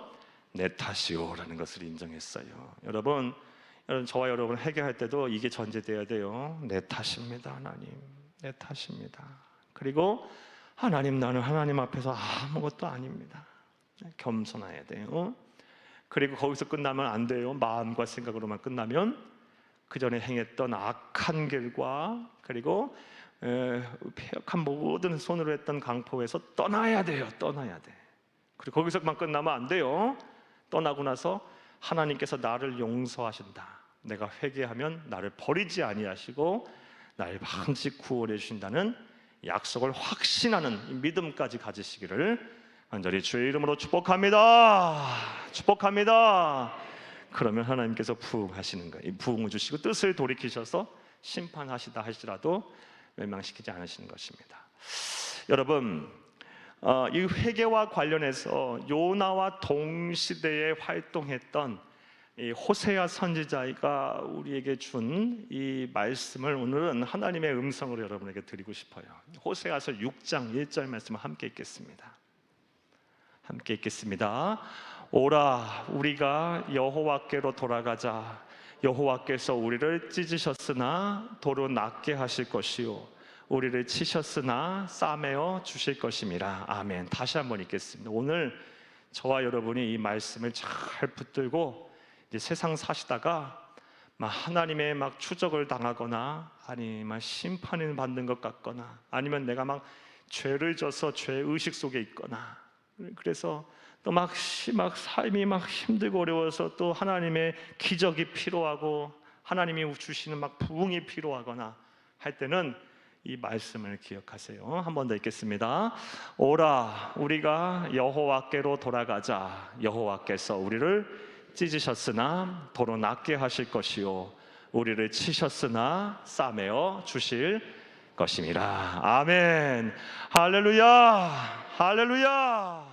내 탓이오라는 것을 인정했어요. 여러분, 저와 여러분 회개할 때도 이게 전제되어야 돼요. 내 탓입니다, 하나님. 내 탓입니다. 그리고 하나님, 나는 하나님 앞에서 아무것도 아닙니다. 겸손해야 돼요. 그리고 거기서 끝나면 안 돼요. 마음과 생각으로만 끝나면 그 전에 행했던 악한 길과 그리고 폐역한 모든 손으로 했던 강포에서 떠나야 돼요. 떠나야 돼. 그리고 거기서만 끝나면 안 돼요. 떠나고 나서 하나님께서 나를 용서하신다, 내가 회개하면 나를 버리지 아니하시고 나를 반드시 구원해 주신다는 약속을 확신하는 믿음까지 가지시기를 간절히 주의 이름으로 축복합니다. 축복합니다. 그러면 하나님께서 부흥하시는 거예요. 부흥을 주시고 뜻을 돌이키셔서 심판하시다 할지라도 멸망시키지 않으시는 것입니다. 여러분, 이 회개와 관련해서 요나와 동시대에 활동했던 이 호세아 선지자가 우리에게 준 이 말씀을 오늘은 하나님의 음성으로 여러분에게 드리고 싶어요. 호세아서 6장 1절 말씀을 함께 읽겠습니다. 함께 읽겠습니다. 오라, 우리가 여호와께로 돌아가자. 여호와께서 우리를 찢으셨으나 도로 낫게 하실 것이요 우리를 치셨으나 싸매어 주실 것임이라. 아멘. 다시 한번 읽겠습니다. 오늘 저와 여러분이 이 말씀을 잘 붙들고 이제 세상 사시다가 하나님의 추적을 당하거나 아니면 심판을 받는 것 같거나 아니면 내가 죄를 져서 죄의식 속에 있거나, 그래서 또 삶이 힘들고 어려워서 또 하나님의 기적이 필요하고 하나님이 주시는 부흥이 필요하거나 할 때는 이 말씀을 기억하세요. 한 번 더 읽겠습니다. 오라, 우리가 여호와께로 돌아가자. 여호와께서 우리를 찢으셨으나 도로 낫게 하실 것이요 우리를 치셨으나 싸매어 주실 것임이라. 아멘. 할렐루야. 할렐루야.